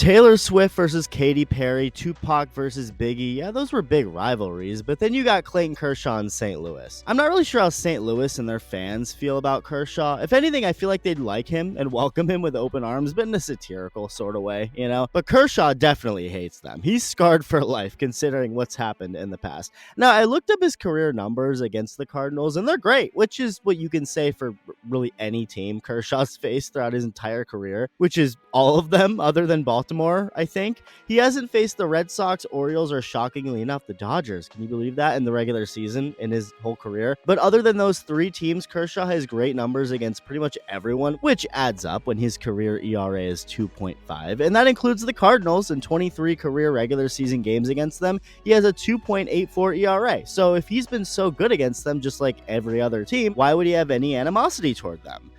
Taylor Swift versus Katy Perry, Tupac versus Biggie, yeah, those were big rivalries, but then you got Clayton Kershaw in St. Louis. I'm not really sure how St. Louis and their fans feel about Kershaw. If anything, I feel like they'd like him and welcome him with open arms, but in a satirical sort of way, you know? But Kershaw definitely hates them. He's scarred for life considering what's happened in the past. Now, I looked up his career numbers against the Cardinals, and they're great, which is what you can say for really any team Kershaw's faced throughout his entire career, which is all of them other than Baltimore, I think. He hasn't faced the Red Sox, Orioles, or shockingly enough, the Dodgers. Can you believe that in the regular season in his whole career? But other than those three teams, Kershaw has great numbers against pretty much everyone, which adds up when his career ERA is 2.5. And that includes the Cardinals. In 23 career regular season games against them, he has a 2.84 ERA. So if he's been so good against them, just like every other team, why would he have any animosity toward them?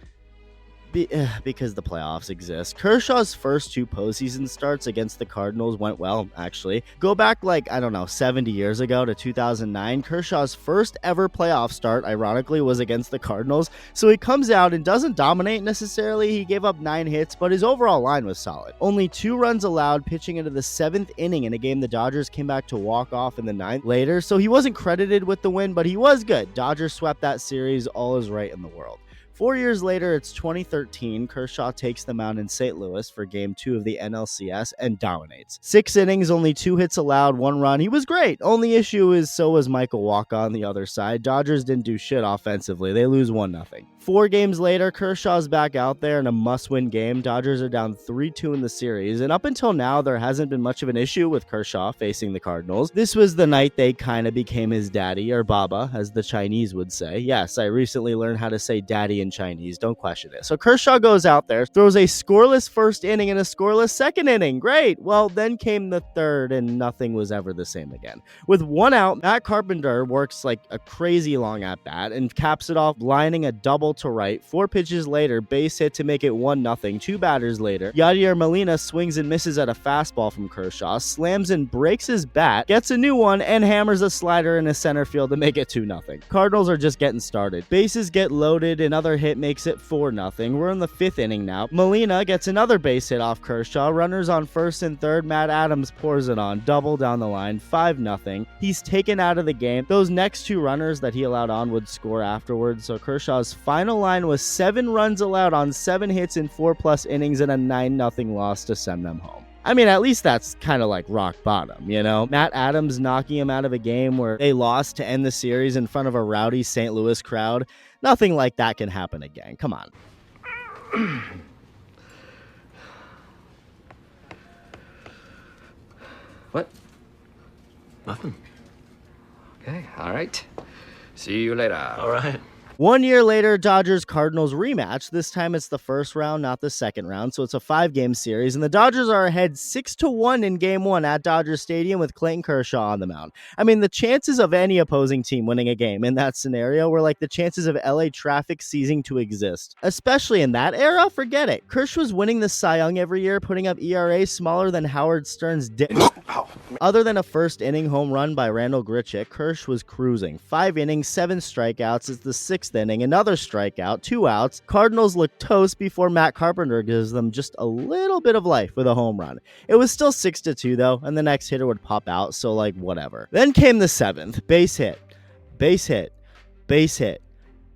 Because the playoffs exist. Kershaw's first two postseason starts against the Cardinals went well, actually. Go back 70 years ago to 2009. Kershaw's first ever playoff start, ironically, was against the Cardinals. So he comes out and doesn't dominate necessarily. He gave up 9 hits, but his overall line was solid. Only 2 runs allowed pitching into the 7th inning in a game the Dodgers came back to walk off in the 9th later. So he wasn't credited with the win, but he was good. Dodgers swept that series. All is right in the world. 4 years later, it's 2013. Kershaw takes the mound in St. Louis for Game 2 of the NLCS and dominates. 6 innings, only 2 hits allowed, 1 run. He was great. Only issue is so was Michael Wacha on the other side. Dodgers didn't do shit offensively. They lose 1-0. 4 games later, Kershaw's back out there in a must-win game. Dodgers are down 3-2 in the series, and up until now, there hasn't been much of an issue with Kershaw facing the Cardinals. This was the night they kind of became his daddy, or Baba, as the Chinese would say. Yes, I recently learned how to say daddy in Chinese. Don't question it. So Kershaw goes out there, throws a scoreless first inning and a scoreless second inning. Great. Well, then came the third, and nothing was ever the same again. With 1 out, Matt Carpenter works like a crazy long at-bat and caps it off, lining a double to right. 4 pitches later, base hit to make it 1-0. 2 batters later, Yadier Molina swings and misses at a fastball from Kershaw, slams and breaks his bat, gets a new one, and hammers a slider in the center field to make it 2-0. Cardinals are just getting started. Bases get loaded, another hit makes it 4-0. We're in the 5th inning now. Molina gets another base hit off Kershaw. Runners on first and third. Matt Adams pours it on. Double down the line. 5-0. He's taken out of the game. Those next 2 runners that he allowed on would score afterwards. So Kershaw's final line was 7 runs allowed on 7 hits in 4+ innings and a 9-0 loss to send them home. I mean, at least that's kind of like rock bottom, you know? Matt Adams knocking him out of a game where they lost to end the series in front of a rowdy St. Louis crowd. Nothing like that can happen again. Come on. What? Nothing. Okay, all right. See you later. All right. 1 year later, Dodgers-Cardinals rematch. This time it's the first round, not the second round, so it's a 5-game series, and the Dodgers are ahead 6-1 in Game 1 at Dodger Stadium with Clayton Kershaw on the mound. I mean, the chances of any opposing team winning a game in that scenario were like the chances of LA traffic ceasing to exist. Especially in that era, forget it. Kershaw was winning the Cy Young every year, putting up ERA smaller than Howard Stern's Other than a first-inning home run by Randall Grichuk, Kershaw was cruising. 5 innings, 7 strikeouts. It's the 6th inning, another strikeout, 2 outs. Cardinals look toast before Matt Carpenter gives them just a little bit of life with a home run. It was still 6-2 though, and the next hitter would pop out, so like whatever. Then came the 7th. Base hit. Base hit. Base hit.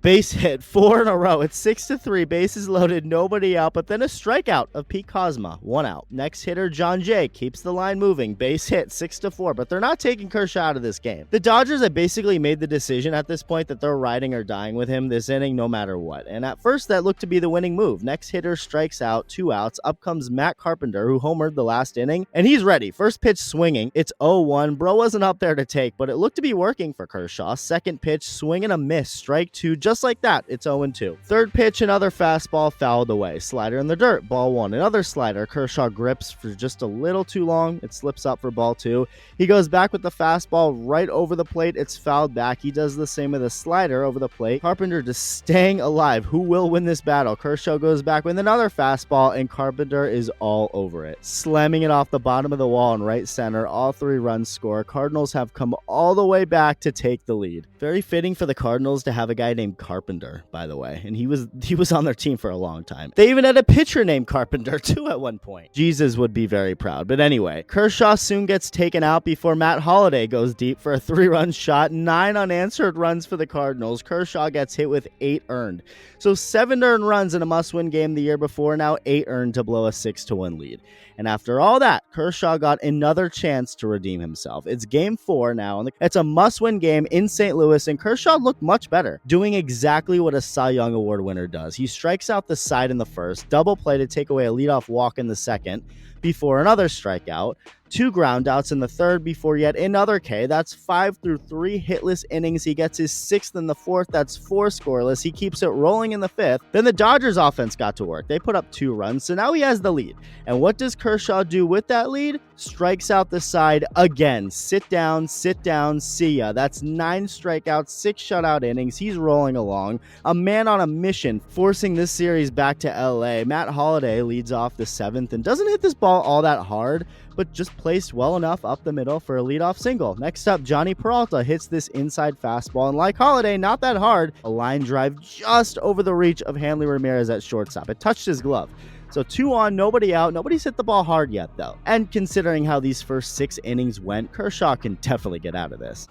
Base hit, 4 in a row. It's 6-3, bases loaded, nobody out, but then a strikeout of Pete Kozma, 1 out. Next hitter, John Jay, keeps the line moving. Base hit, 6-4, but they're not taking Kershaw out of this game. The Dodgers have basically made the decision at this point that they're riding or dying with him this inning no matter what. And at first, that looked to be the winning move. Next hitter strikes out, 2 outs. Up comes Matt Carpenter, who homered the last inning, and he's ready. First pitch swinging. It's 0-1. Bro wasn't up there to take, but it looked to be working for Kershaw. Second pitch, swing and a miss. Strike 2. Just like that, it's 0-2. Third pitch, another fastball fouled away. Slider in the dirt, ball 1. Another slider. Kershaw grips for just a little too long. It slips up for ball 2. He goes back with the fastball right over the plate. It's fouled back. He does the same with a slider over the plate. Carpenter just staying alive. Who will win this battle? Kershaw goes back with another fastball, and Carpenter is all over it, slamming it off the bottom of the wall in right center. All 3 runs score. Cardinals have come all the way back to take the lead. Very fitting for the Cardinals to have a guy named Carpenter, by the way, and he was on their team for a long time. They even had a pitcher named Carpenter too at one point. Jesus would be very proud. But anyway, Kershaw soon gets taken out before Matt Holliday goes deep for a 3-run shot, 9 unanswered runs for the Cardinals. Kershaw gets hit with 8 earned. So 7 earned runs in a must-win game the year before, now 8 earned to blow a 6-1 lead. And after all that, Kershaw got another chance to redeem himself. It's game 4 now, and it's a must-win game in St. Louis, and Kershaw looked much better, doing exactly what a Cy Young Award winner does. He strikes out the side in the first, double play to take away a leadoff walk in the second, before another strikeout, 2 groundouts in the third before yet another K. That's 5 through 3 hitless innings. He gets his 6th in the fourth. That's 4 scoreless. He keeps it rolling in the 5th. Then the Dodgers offense got to work. They put up 2 runs, so now he has the lead. And what does Kershaw do with that lead? Strikes out the side again. Sit down, see ya. That's 9 strikeouts, 6 shutout innings. He's rolling along. A man on a mission, forcing this series back to LA. Matt Holliday leads off the 7th and doesn't hit this ball all that hard, but just placed well enough up the middle for a leadoff single. Next up, Johnny Peralta hits this inside fastball, and like Holliday, not that hard, a line drive just over the reach of Hanley Ramirez at shortstop. It touched his glove. So 2 on, nobody out. Nobody's hit the ball hard yet, though. And considering how these first 6 innings went, Kershaw can definitely get out of this.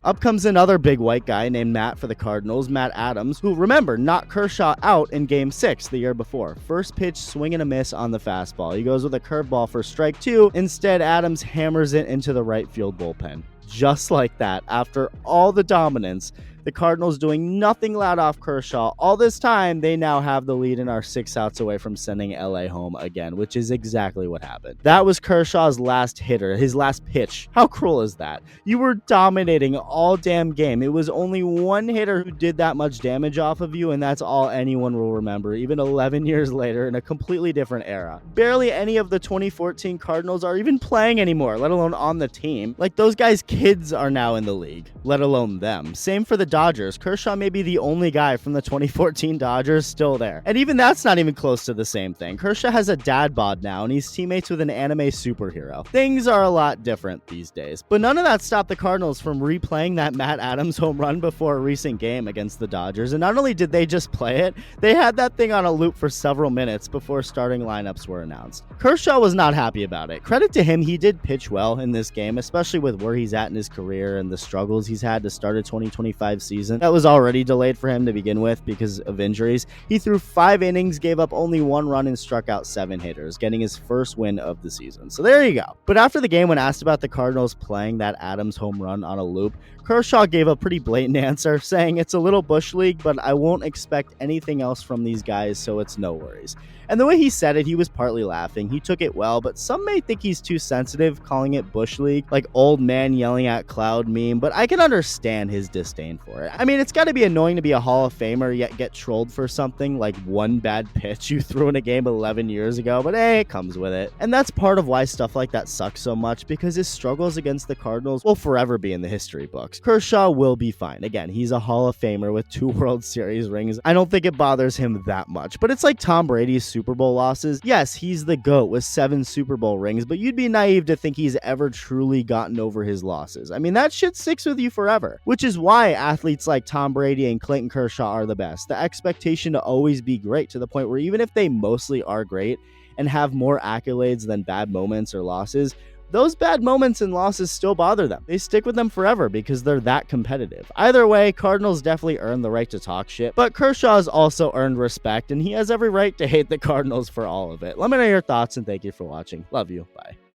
Up comes another big white guy named Matt for the Cardinals, Matt Adams, who, remember, knocked Kershaw out in Game 6 the year before. First pitch, swing and a miss on the fastball. He goes with a curveball for strike 2. Instead, Adams hammers it into the right field bullpen. Just like that, after all the dominance, the Cardinals doing nothing loud off Kershaw. All this time, they now have the lead and are 6 outs away from sending LA home again, which is exactly what happened. That was Kershaw's last hitter, his last pitch. How cruel is that? You were dominating all damn game. It was only one hitter who did that much damage off of you, and that's all anyone will remember, even 11 years later in a completely different era. Barely any of the 2014 Cardinals are even playing anymore, let alone on the team. Like, those guys' kids are now in the league, let alone them. Same for the Dodgers. Kershaw may be the only guy from the 2014 Dodgers still there. And even that's not even close to the same thing. Kershaw has a dad bod now, and he's teammates with an anime superhero. Things are a lot different these days. But none of that stopped the Cardinals from replaying that Matt Adams home run before a recent game against the Dodgers. And not only did they just play it, they had that thing on a loop for several minutes before starting lineups were announced. Kershaw was not happy about it. Credit to him, he did pitch well in this game, especially with where he's at in his career and the struggles he's had to start a 2025 season that was already delayed for him to begin with because of injuries. He threw 5 innings, gave up only 1 run, and struck out 7 hitters, getting his first win of the season. So there you go. But after the game, when asked about the Cardinals playing that Adams home run on a loop, Kershaw gave a pretty blatant answer, saying it's a little bush league, but I won't expect anything else from these guys, so it's no worries. And the way he said it, he was partly laughing. He took it well, but some may think he's too sensitive, calling it bush league, like old man yelling at cloud meme, but I can understand his disdain for it. I mean, it's got to be annoying to be a Hall of Famer yet get trolled for something like one bad pitch you threw in a game 11 years ago, but hey, it comes with it. And that's part of why stuff like that sucks so much, because his struggles against the Cardinals will forever be in the history books. Kershaw will be fine. Again, he's a Hall of Famer with 2 World Series rings. I don't think it bothers him that much, but it's like Tom Brady's Super Bowl losses. Yes, he's the GOAT with 7 Super Bowl rings, but you'd be naive to think he's ever truly gotten over his losses. I mean, that shit sticks with you forever, which is why athletes like Tom Brady and Clayton Kershaw are the best. The expectation to always be great, to the point where even if they mostly are great and have more accolades than bad moments or losses, those bad moments and losses still bother them. They stick with them forever because they're that competitive. Either way, Cardinals definitely earned the right to talk shit, but Kershaw's also earned respect, and he has every right to hate the Cardinals for all of it. Let me know your thoughts, and thank you for watching. Love you. Bye.